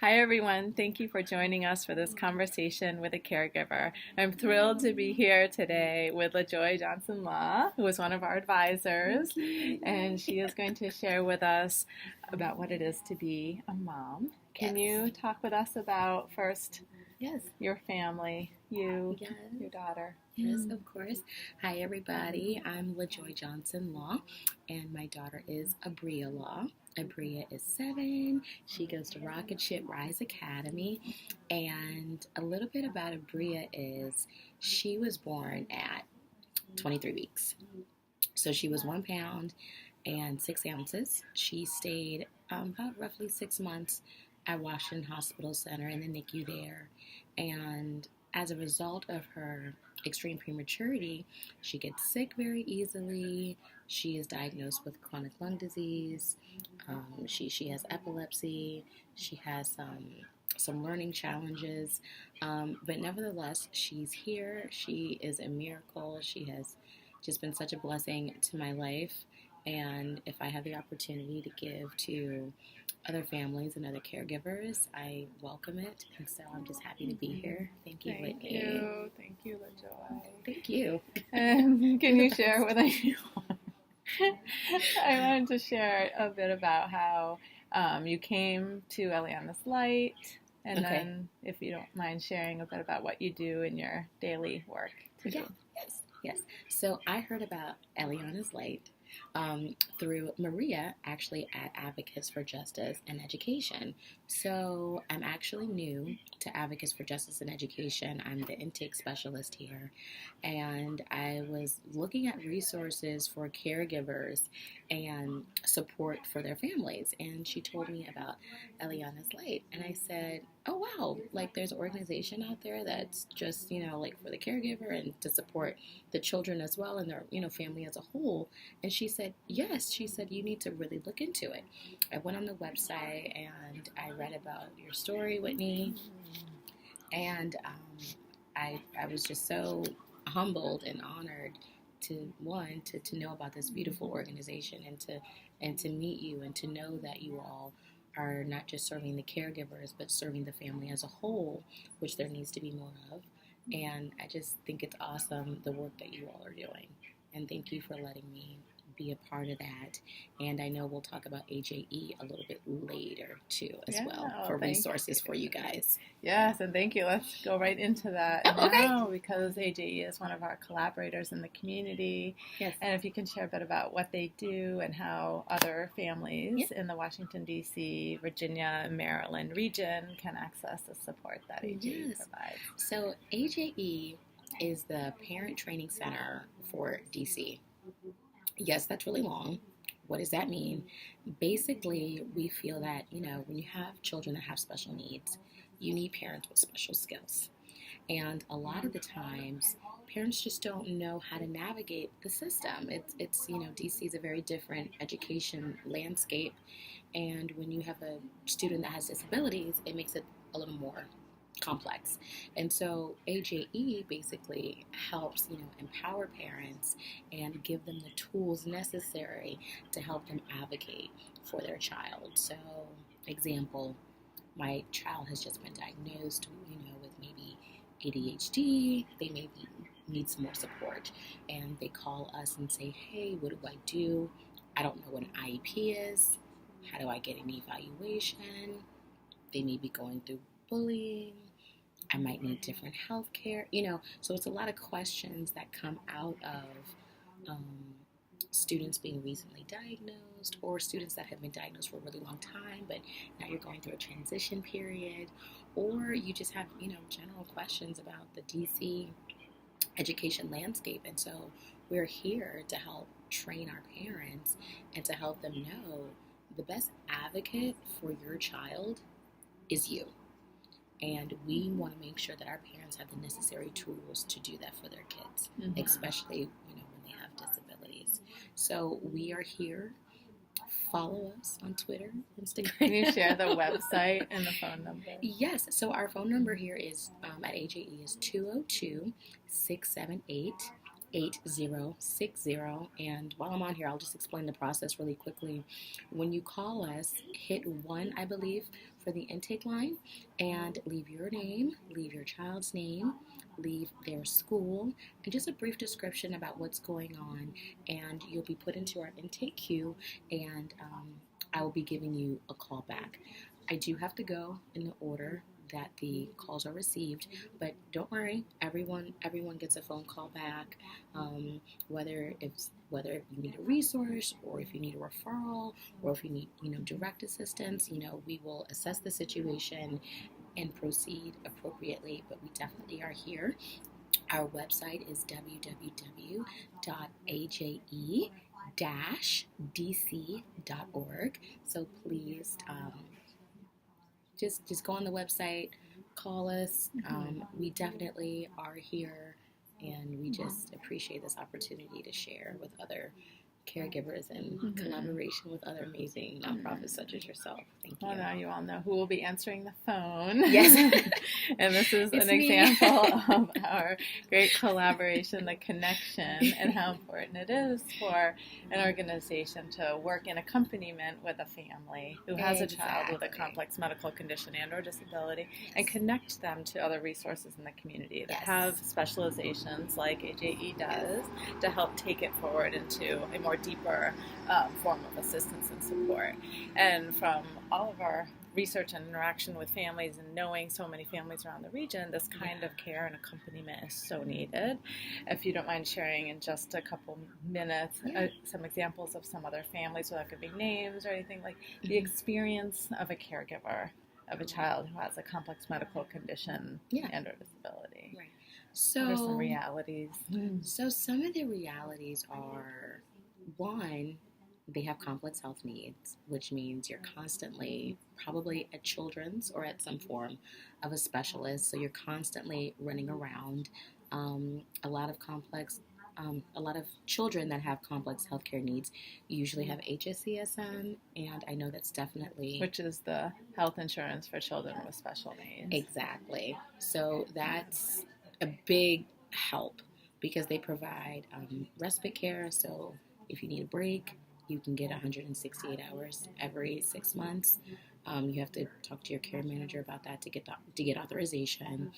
Hi, everyone. Thank you for joining us for this conversation with a caregiver. I'm thrilled to be here today with LaJoy Johnson Law, who is one of our advisors, and she is going to share with us about what it is to be a mom. Can you talk with us about first your family, you, your daughter? Yes, of course. Hi, everybody. I'm LaJoy Johnson Law, and my daughter is Abria Law. Abria is 7. She goes to Rocket Ship Rise Academy. And a little bit about Abria is she was born at 23 weeks. So she was 1 pound and 6 ounces. She stayed about roughly 6 months at Washington Hospital Center in the NICU there. And as a result of her extreme prematurity, she gets sick very easily. She is diagnosed with chronic lung disease. She has epilepsy. She has some learning challenges. But nevertheless, she's here. She is a miracle. She has just been such a blessing to my life. And if I have the opportunity to give to other families and other caregivers, I welcome it. And so I'm just happy to be here. Thank you, Whitney. Thank you, LaJoy. Thank you. Can you share with us? I wanted to share a bit about how you came to Eliana's Light, and then if you don't mind sharing a bit about what you do in your daily work. Yes. So I heard about Eliana's Light through Maria, actually at Advocates for Justice and Education. So I'm actually new to Advocates for Justice and Education. I'm the intake specialist here, and I was looking at resources for caregivers and support for their families. And she told me about Eliana's Light, and I said, "Oh wow! Like there's an organization out there that's just like for the caregiver and to support the children as well and their family as a whole." And she said, "Yes." She said, "You need to really look into it." I went on the website and I read about your story, Whitney, and I was just so humbled and honored to know about this beautiful organization and to meet you and to know that you all are not just serving the caregivers but serving the family as a whole, which there needs to be more of. And I just think it's awesome the work that you all are doing. And thank you for letting me be a part of that. And I know we'll talk about AJE a little bit later too as well for resources for you guys. Yes, and thank you. Let's go right into that now because AJE is one of our collaborators in the community. Yes. And if you can share a bit about what they do and how other families in the Washington, D.C., Virginia, Maryland region can access the support that AJE provides. So AJE is the Parent Training Center for D.C. Yes, that's really long. What does that mean? Basically, we feel that, when you have children that have special needs, you need parents with special skills. And a lot of the times, parents just don't know how to navigate the system. It's DC is a very different education landscape. And when you have a student that has disabilities, it makes it a little more complex. And so AJE basically helps, empower parents and give them the tools necessary to help them advocate for their child. So, example, my child has just been diagnosed, with maybe ADHD. They maybe need some more support. And they call us and say, "Hey, what do I do? I don't know what an IEP is. How do I get an evaluation?" They may be going through bullying. I might need different health care, so it's a lot of questions that come out of students being recently diagnosed or students that have been diagnosed for a really long time, but now you're going through a transition period, or you just have, general questions about the DC education landscape. And so we're here to help train our parents and to help them know the best advocate for your child is you. And we want to make sure that our parents have the necessary tools to do that for their kids, especially, when they have disabilities. So we are here. Follow us on Twitter, Instagram. Can you share the website and the phone number? Yes. So our phone number here is at AJE is 202-678-8060. And while I'm on here, I'll just explain the process really quickly. When you call us, hit 1, I believe, for the intake line and leave your name, leave your child's name, leave their school, and just a brief description about what's going on. And you'll be put into our intake queue, and I will be giving you a call back. I do have to go in the order that the calls are received, but don't worry, everyone gets a phone call back, whether you need a resource or if you need a referral or if you need direct assistance. We will assess the situation and proceed appropriately, but we definitely are here. Our website is www.aje-dc.org, so please just go on the website, call us. We definitely are here, and we just appreciate this opportunity to share with other caregivers and collaboration with other amazing nonprofits such as yourself. Thank you. Well, now you all know who will be answering the phone. Yes. And this is It's an me. example of our great collaboration, the connection, and how important it is for an organization to work in accompaniment with a family who has a child with a complex medical condition and or disability, and connect them to other resources in the community that have specializations like AJE does to help take it forward into a more deeper form of assistance and support. And from all of our research and interaction with families and knowing so many families around the region, this kind of care and accompaniment is so needed. If you don't mind sharing in just a couple minutes some examples of some other families without giving names or anything, like the experience of a caregiver of a child who has a complex medical condition and or disability. Right. So, what are some realities? So some of the realities are, one, they have complex health needs, which means you're constantly probably at children's or at some form of a specialist. So you're constantly running around. A lot of children that have complex healthcare needs usually have HSCSM, and I know that's definitely... Which is the health insurance for children with special needs. Exactly. So that's a big help because they provide respite care. So if you need a break, you can get 168 hours every 6 months. You have to talk to your care manager about that to get authorization.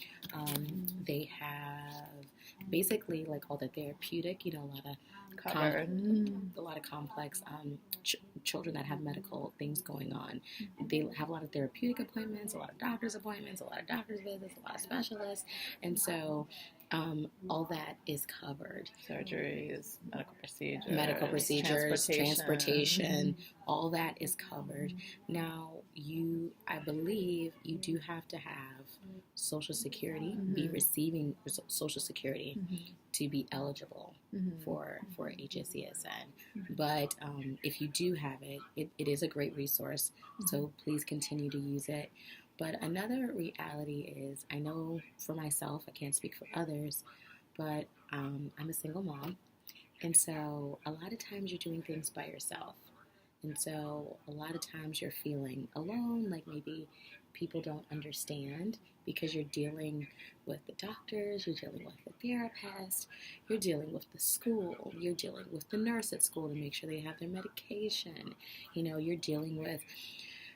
They have basically like all the therapeutic, a lot of a lot of complex children that have medical things going on. They have a lot of therapeutic appointments, a lot of doctor's appointments, a lot of doctor's visits, a lot of specialists, and so all that is covered. Surgeries, medical procedures, transportation, all that is covered. Now, I believe you do have to have Social Security, be receiving Social Security to be eligible for HSCSN. But if you do have it is a great resource, so please continue to use it. But another reality is, I know for myself, I can't speak for others, but I'm a single mom, and so a lot of times you're doing things by yourself. And so a lot of times you're feeling alone, like maybe people don't understand because you're dealing with the doctors, you're dealing with the therapist, you're dealing with the school, you're dealing with the nurse at school to make sure they have their medication. You're dealing with,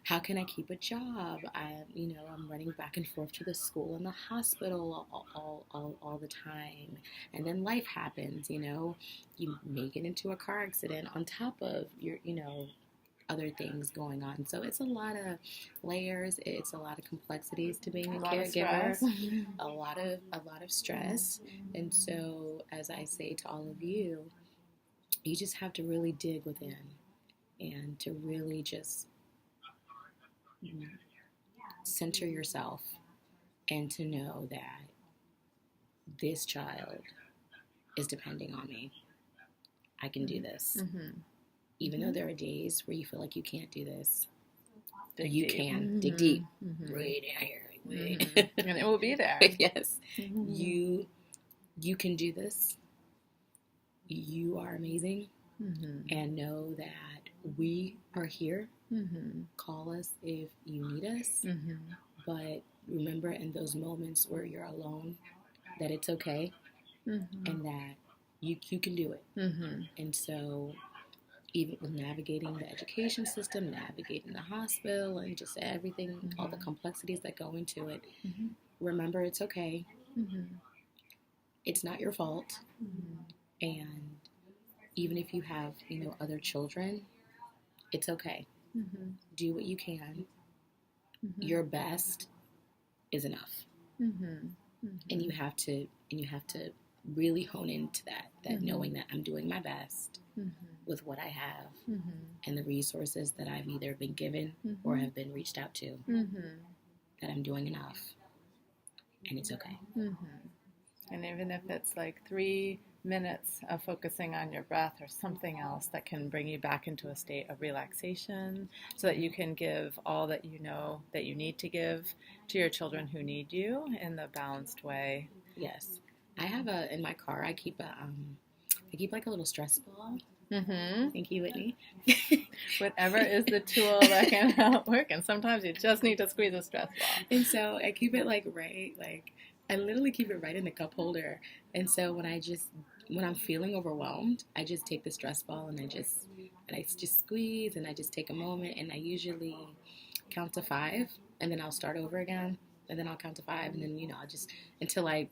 how can I keep a job? I'm running back and forth to the school and the hospital all the time. And then life happens, you may get into a car accident on top of your, other things going on. So it's a lot of layers. It's a lot of complexities to being a caregiver. A lot of stress. And so, as I say to all of you, you just have to really dig within and to really just center yourself and to know that this child is depending on me. I can do this. Even though there are days where you feel like you can't do this, you can. Dig deep. Way down here. And it will be there. Yes. You can do this. You are amazing. And know that we are here. Call us if you need us. But remember, in those moments where you're alone, that it's okay and that you can do it. And so even with navigating the education system, navigating the hospital, and just everything, all the complexities that go into it. Remember, it's okay. It's not your fault. And even if you have, other children, it's okay. Do what you can. Your best is enough. And you have to really hone into that knowing that I'm doing my best with what I have and the resources that I've either been given or have been reached out to, that I'm doing enough, and it's okay. And even if it's like 3 minutes of focusing on your breath or something else that can bring you back into a state of relaxation so that you can give all that you know that you need to give to your children who need you in the balanced way. Yes. I have in my car, I keep like a little stress ball. Thank you, Whitney. Whatever is the tool that can help work, and sometimes you just need to squeeze a stress ball. And so I keep it I literally keep it right in the cup holder. And so when I'm feeling overwhelmed, I just take the stress ball and I just squeeze, and I just take a moment, and I usually count to 5, and then I'll start over again, and then I'll count to 5, and then I'll just until I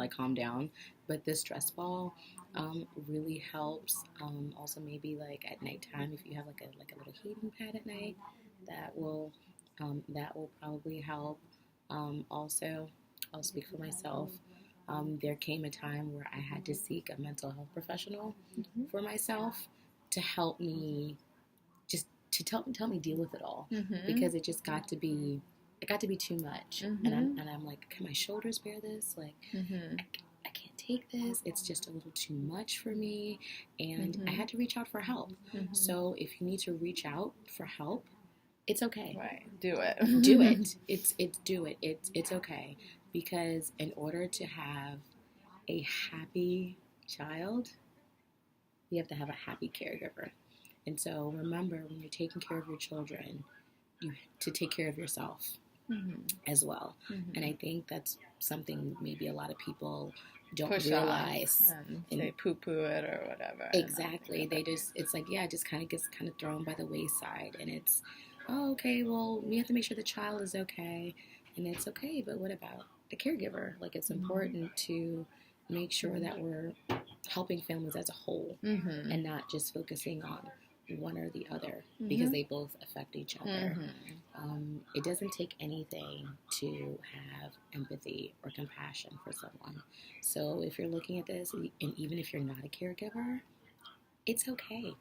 calm down. But this stress ball really helps. Also, maybe like at nighttime, if you have like a little heating pad at night, that will probably help. Also, I'll speak for myself. There came a time where I had to seek a mental health professional for myself to help me, just to tell me deal with it all, because it got to be too much, and I'm like, can my shoulders bear this? Like, I can't take this. It's just a little too much for me, and I had to reach out for help. So if you need to reach out for help, it's okay. Right. Do it. Do it. Do it. It's okay. Because in order to have a happy child, you have to have a happy caregiver. And so remember, when you're taking care of your children, you to take care of yourself as well. And I think that's something maybe a lot of people don't realize. And they poo-poo it or whatever. Exactly. It's like, it just kind of gets thrown by the wayside. And it's, oh, okay, well, we have to make sure the child is okay. And it's okay, but what about the caregiver? Like, it's important to make sure that we're helping families as a whole and not just focusing on one or the other, because they both affect each other. It doesn't take anything to have empathy or compassion for someone. So if you're looking at this, and even if you're not a caregiver, it's okay.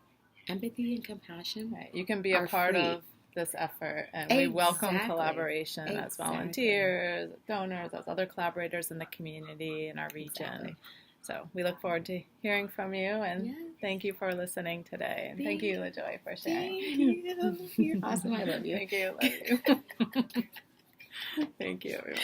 Empathy and compassion, right. You can be a part of this effort, and we welcome collaboration as volunteers, donors, as other collaborators in the community in our region. So we look forward to hearing from you, and thank you for listening today. And thank you, LaJoy, for sharing. Thank you. You're awesome. I love you. Thank you. Love you. Thank you, everyone.